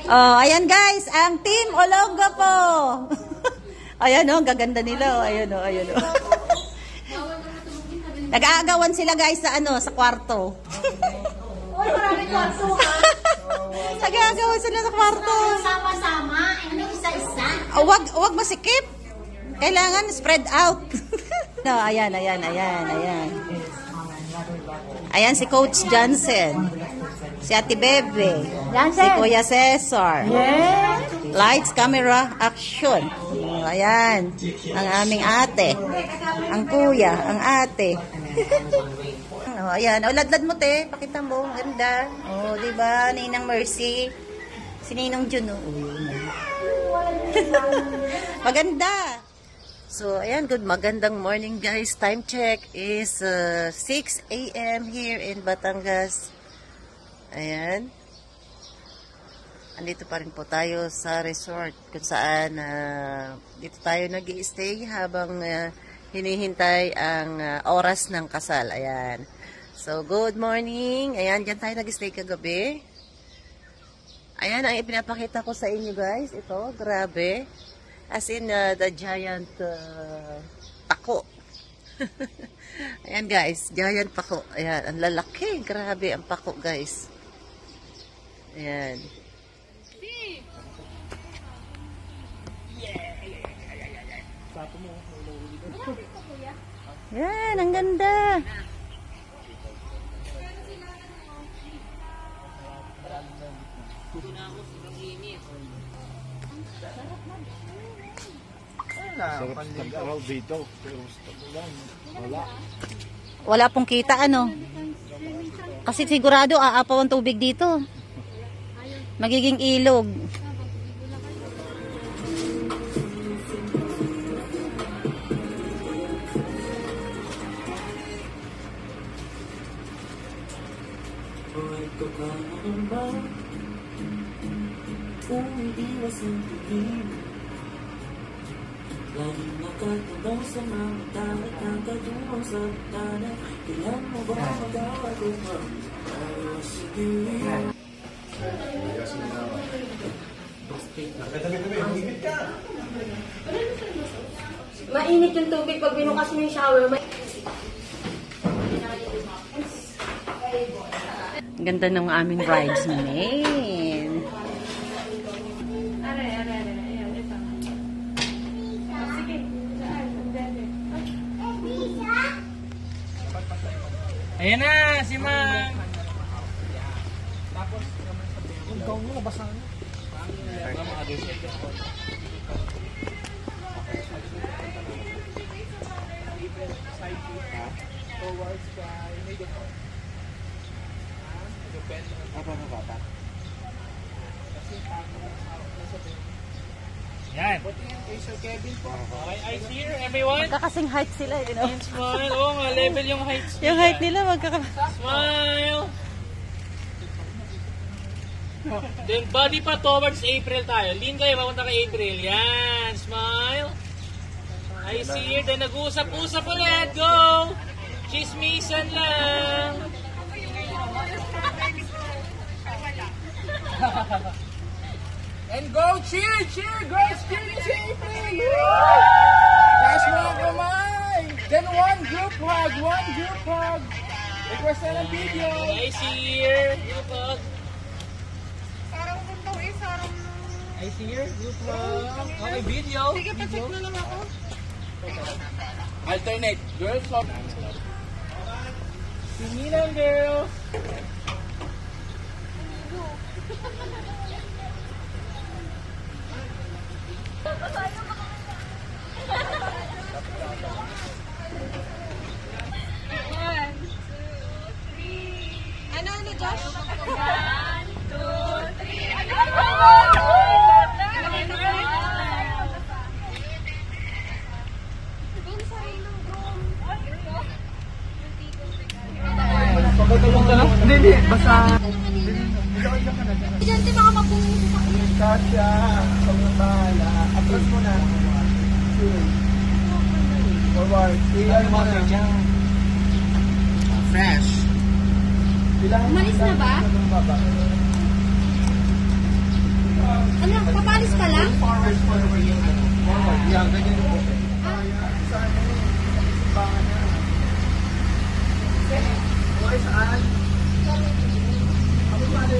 Oh, ayan guys, ang Team Olonga po. Ayan oh, gaganda nila. Ayan oh, ayan oh. Nag-aagawan sila guys sa ano, sa kwarto. Uy, maraming kwarto ha. Nag-aagawan sila sa kwarto. Sama-sama, ano isa-isa. Wag masikip. Kailangan spread out. No, ayan. Ayan si Coach Johnson. Si Ate Bebe. Johnson. Si Kuya Cesar. Yeah. Lights, camera, action. Ayan. Ang aming ate. Ang kuya, ang ate. Oh, ayan. O, ladlad mo, te. Pakita mo. Ganda. Oh, diba? Ninang Mercy. Si Ninong Jun. Oh, maganda. So, ayan. Magandang morning, guys. Time check is 6 a.m. here in Batangas. Ayan. Andito pa rin po tayo sa resort kung saan dito tayo nag-i-stay habang hinihintay ang oras ng kasal. Ayan. So, good morning. Ayan, dyan tayo nag-i-stay kagabi. Ayan, ang ipinapakita ko sa inyo guys. Ito, grabe. As in, the giant pako. Ayan guys, giant pako. Ayan, ang lalaki. Grabe ang pako guys. Ayan. Yan, ang ganda. Wala pong kita ano. Kasi sigurado aapaw ang tubig dito. Magiging ilog. Laging nakatanaw sa mga talat na katulong sa bintana. Kailan mo ba magawa ko ba? Ayaw sige. Mainit yung tubig pag binukas mo yung shower. Ganda ng aming bridesmaid. Ayan na, si Ma'am. Tapos, yung gown mo, nabasa na. Towards the immediate one. Apa mo bata? Kasi Yan. buti yan kay Sir Kevin po. Okay, eyes here, everyone. Magkakasing height sila, you know? And smile. Oo nga, level yung heights nila. Yung height nila Smile. Then body pa towards April tayo. Lean kayo, papunta kay April. Yan, smile. Eyes here, then nag-uusap-usap ulit. Go! Chismisan lang. And go cheer, girls, cheer si April! Taas mo ang kamay! Then one group hug! Request na ng video! Eyes here, group hug. Eyes here, group hug. Okay, video. Sige, pa-check na lang ako. Alternate, girls hug! Singinan, girls. Ano, Josh? 1, 2, 3. Hindi, basta... Diyan, di baka mabungo sa akin. Kasya, ikaw na bahala. Atras mo na. Forward. Ano mo na dyan? Fresh. Umalis na ba? Yan, ganyan yung buke. Saan yun? Simbangan niya. Okay, saan? Ako pala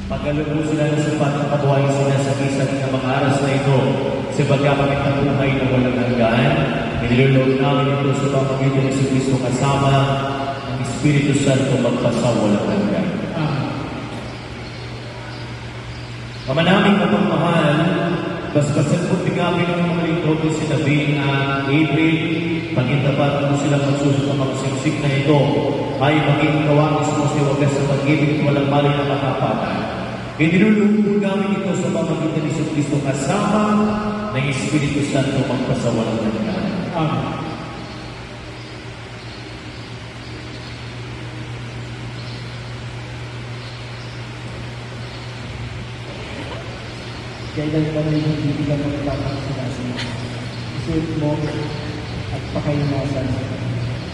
Pagkalubo sila ng sapat na patuwain sila sa kisang ng mga aras na ito sa pagkakamit ng buhay na walang hanggan. Inilulog namin ito sa pamamagitan ng Kristo kasama ng Espiritu Santo magpasawalang hanggan. Ama namin kapagmahal, basbasan po bigami ng mga lingkod na sinabi na April, pagkitapat mo silang magsusok ang magsiksik na ito ay maging kawangis mo si wagas sa pag-ibig at walang mali na makapatan. Inilulog namin ito sa pamamagitan ni Kristo kasama ng Espiritu Santo magpasawalang hanggan. Amen. Kailan ba rin hindi ka magpapakasilasin? Isip mo at pakaimasan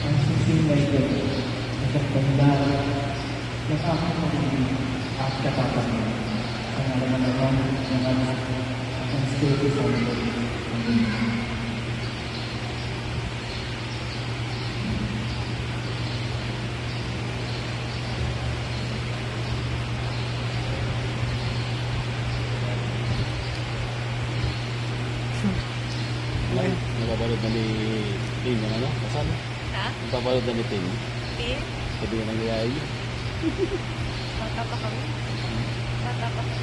ang sising na ito na pagtandaan ng aking pamilya at katatanin sa ngalaman naman ng anak at ang Espiritu Santo. Amen. Napapalod na ni Ting, yung ano? Kasal? Ha? Napapalod na ni Ting. Pin? Sabi nga nangyayari. Bata pa kami. Bata pa kami.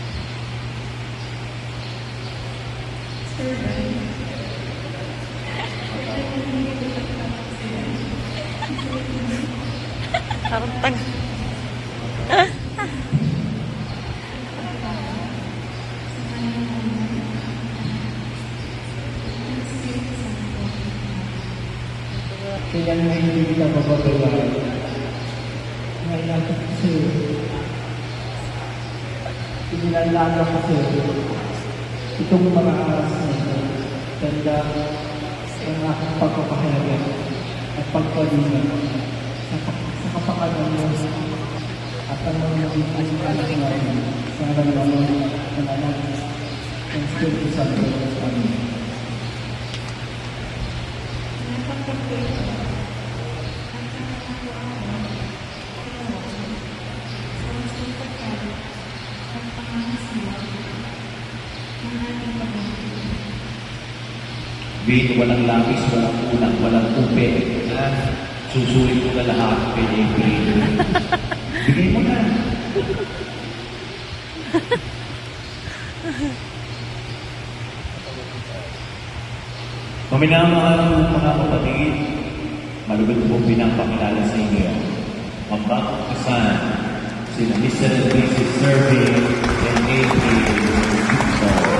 Parang tag... Kaya nga hindi kita mapapagawa. Ngayon kasi inilalaga ko sa itong mga aras na ito. Tanda ang aking pagpapahalaga at pagpalina sa kapakanan mo at ang mga naging alas natin sa nalaman ng anak ng Espiritu Santo. Amen. Bin, walang lapis, walang unang, walang upe. Susulit ko na lahat kay April. Bigay mo na. Paminamahal ng mga kapatid, malugod po pinapakilala sa inyo ang bagong kasal, sina Mr. and Mrs. Serving and April Gibson.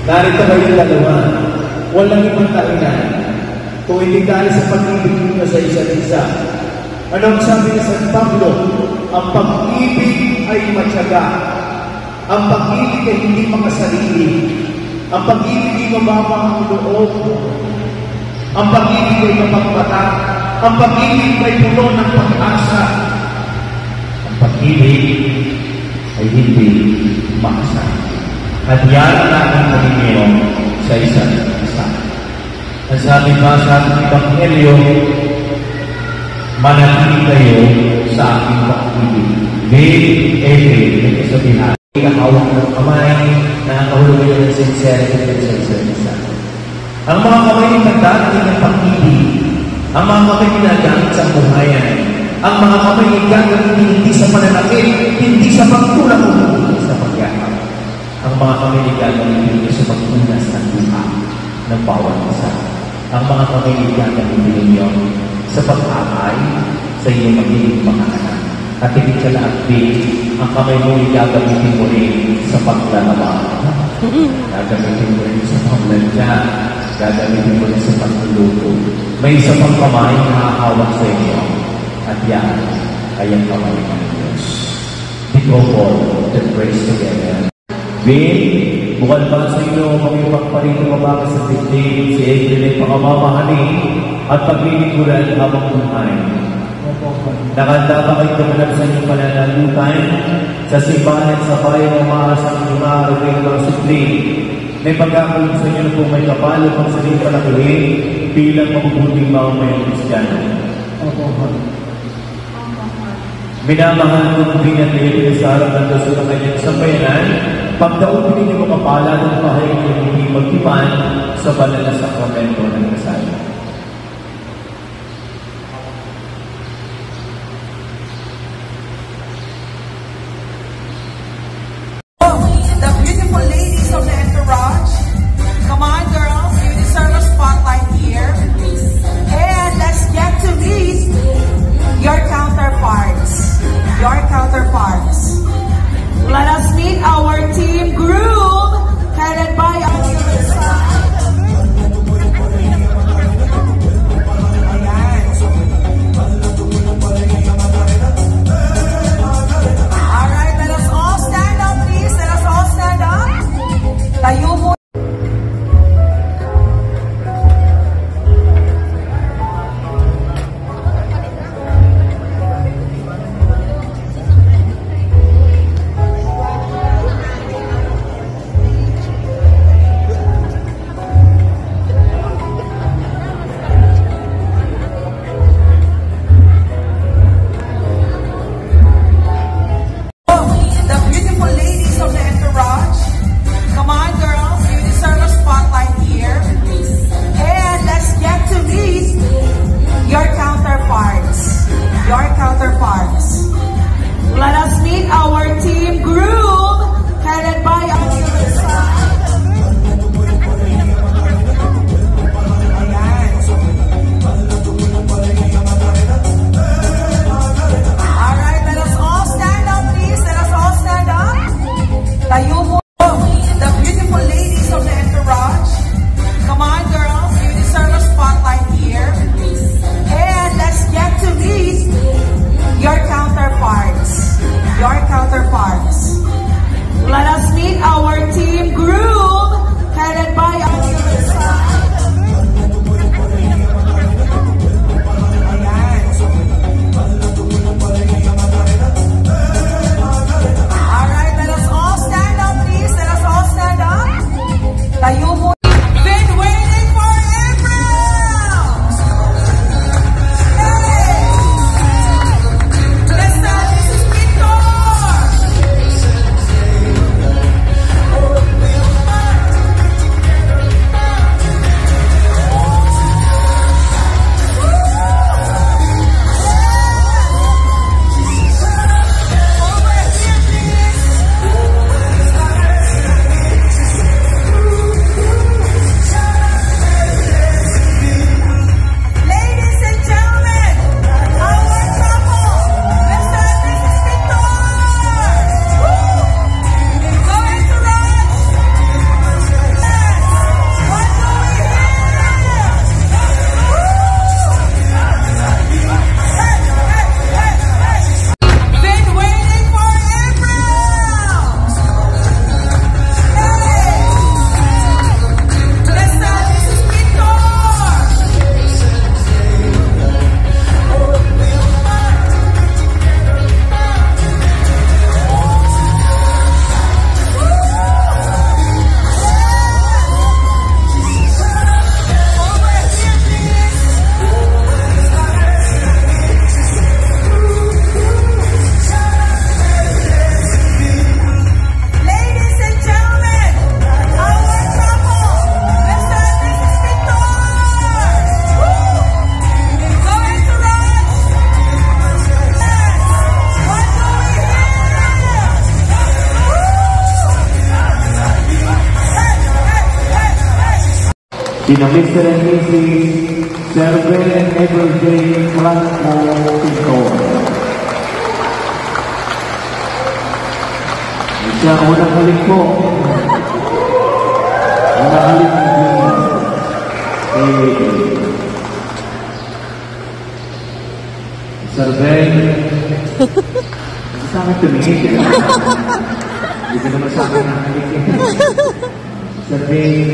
Narito kayong dalawa. Walang ibang dahilan kung hindi dahil sa pag-ibig ninyo sa isa't isa. Anong sabi ni San Pablo? Ang pag-ibig ay matyaga. Ang pag-ibig ay hindi makasarili. Ang pag-ibig ay mababa ang loob. Ang pag-ibig ay mapagpatak. Ang pag-ibig ay puno ng pag-asa. Ang pag-ibig ay hindi makasarili. At yan ang ating paninyo sa isa't isa. Ang sabi pa sa ating Ebanghelyo, manatili kayo sa aking pag-ibig. May kasabihan. Ikahawak ng kamay na nakahulugan ng sincerity sa isa't isa. Ang mga kamay ay nagdarating ng pag-ibig. Ang mga kamay ginagamit sa buhayan. Ang mga kamay ay gagamitin hindi sa pananakit, hindi sa pagtulak o hindi sa pagyakap. Ang mga kamay ay gagamitin hindi sa pagtunas ng luha ng bawat isa. Ang mga kamay ay gagamitin ninyo sa pag-akay sa inyong magiging mga anak. At higit sa lahat din, ang kamay mo ay gagamitin mo rin sa paglalaba. Gagamitin mo rin sa pagladya. Gagamitin mo rin sa pagluluto. May isa pang kamay na nakahawak sa inyo. At yan ay ang kamay ng Diyos. Decouple the praise together. Vin, bukal ba sa inyo kami magparito mabakas sa dibdib, si April ay pakamamahalin at pagliliguran habang buhay. Nakanda ba kayo tumanap sa inyong pananagutan sa simbahan sa bayan ng maasang lumaro rin mga supli? May pagkakalog sa inyo na kung may kapalo pang sa inyong panakuhin bilang mabubuting mamamayang Kristiyano. Minamahal ko kung pinatili sa harap ng Diyos sa kanyang sambayanan, pagdaupin ninyo makapala ng bahay ng hindi magtipan sa banal na sakramento ng kasal. The beautiful ladies of the entourage. Come on, girls. You deserve a spotlight here. And let's get to meet your counterparts. Your counterparts. Let us meet our team groom, headed by our sina Mr. and Mrs. Serven and Everyday Franco Pintor. Siya ang unang halik po. Unang halik Serven. Sa akin tumingin. Hindi ka naman sa akin ang halik. Serven,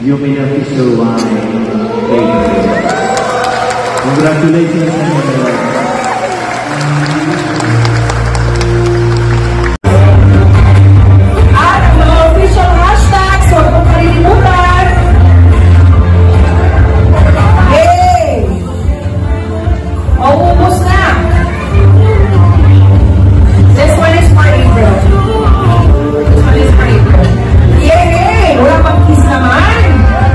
you may not be so wise. Congratulations sa inyo. At ang mga official hashtags, huwag mong kalilimutan. Yay! Maubos na. This one is for April. This one is for April. Yay! Wala pang kiss naman.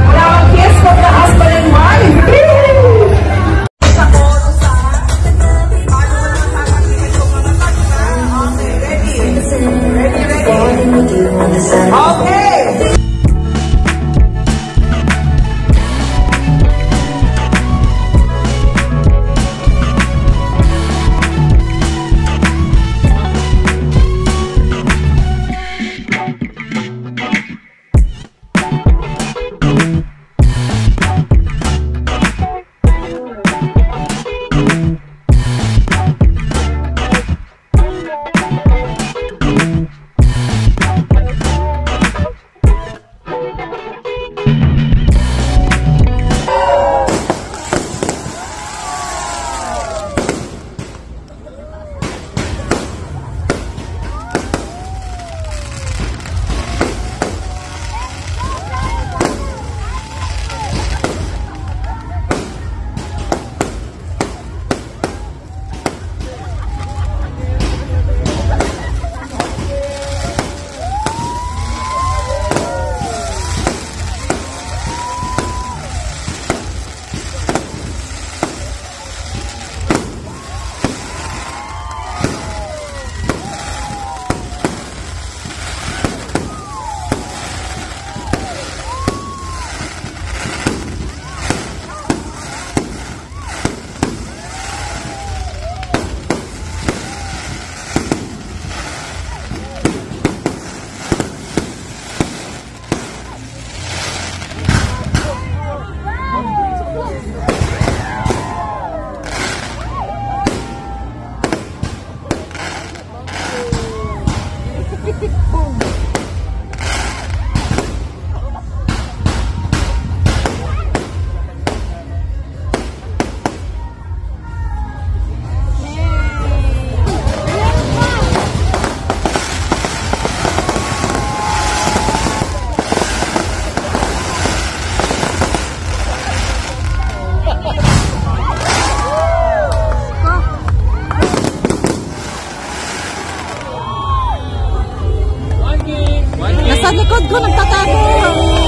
Wala pang kiss from the husband and wife. Okay. Nasa likod ko, nagtatago.